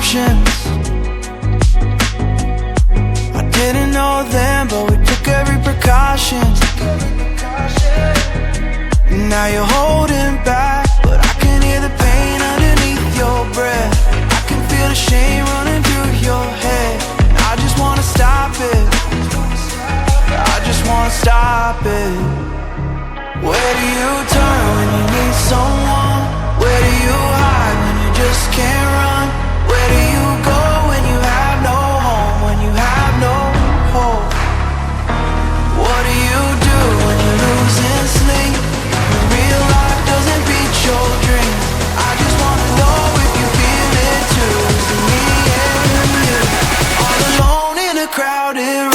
options. I didn't know then, but we took every precaution. Now you're holding back, but I can hear the pain underneath your breath. I can feel the shame running through your head. I just wanna stop it, I just wanna stop it. Where do you turn when you need someone? Where do you hide when you just can't run? Where do you go when you have no home, when you have no hope? What do you do when you're losing sleep, when real life doesn't beat your dreams? I just wanna know if you feel it too. Is it me and you, all alone in a crowded room?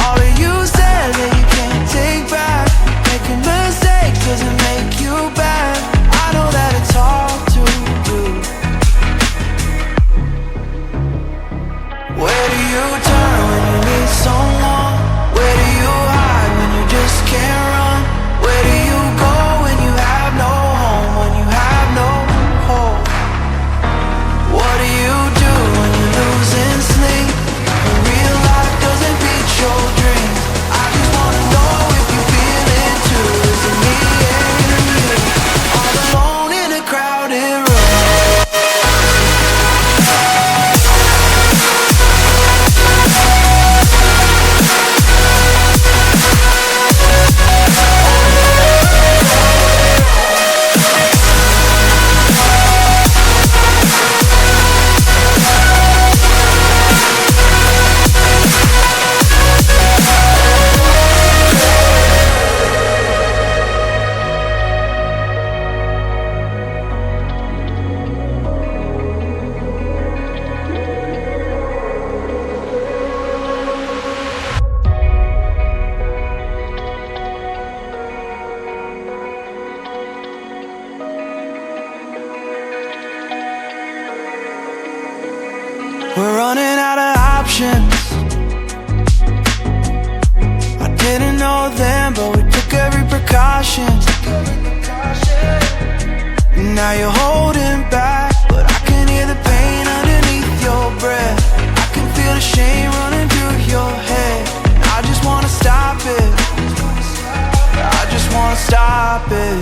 All of you said that you can't take back. Making mistakes doesn't make you bad. I know that it's hard to do. Where do you turn when you need someone? Where do you hide when you just can't run? Where do you go when you have no home, when you have no hope? What do you do when you're losing sleep, when real life doesn't beat your dreams? I just wanna know if you feel it too. Is it me and you, all alone in a crowded room? We're running out of options. I didn't know then, but we took every precaution. Now you're holding back, but I can hear the pain underneath your breath. I can feel the shame running through your head. I just wanna stop it, I just wanna stop it.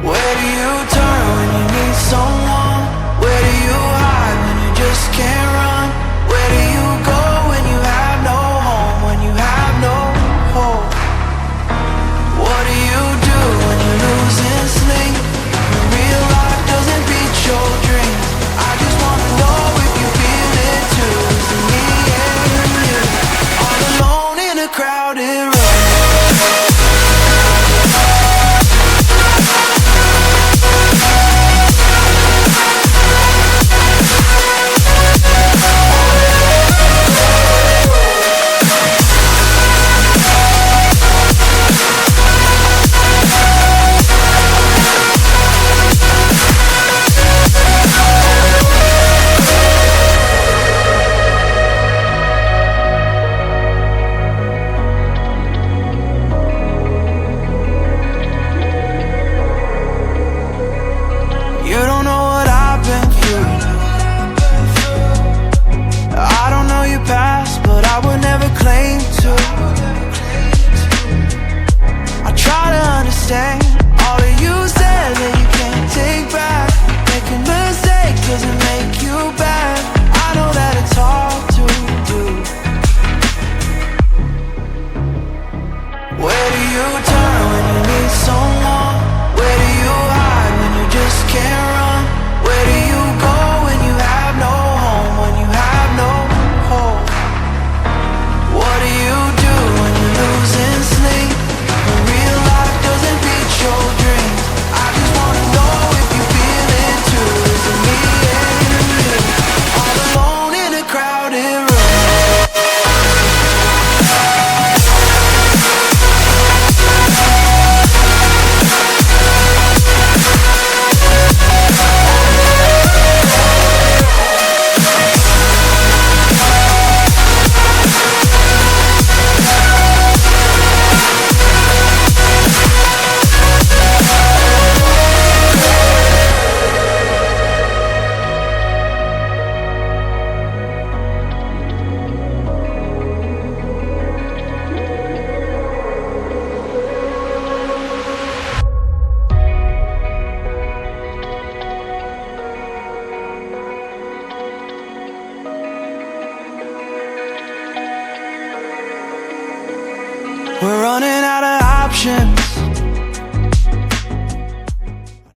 Where do you turn when you need someone? Where do you hide when you just can't run? Where do you go when you have no home, when you have no hope? What do you do when you're losing sleep, when real life doesn't beat We're running out of options.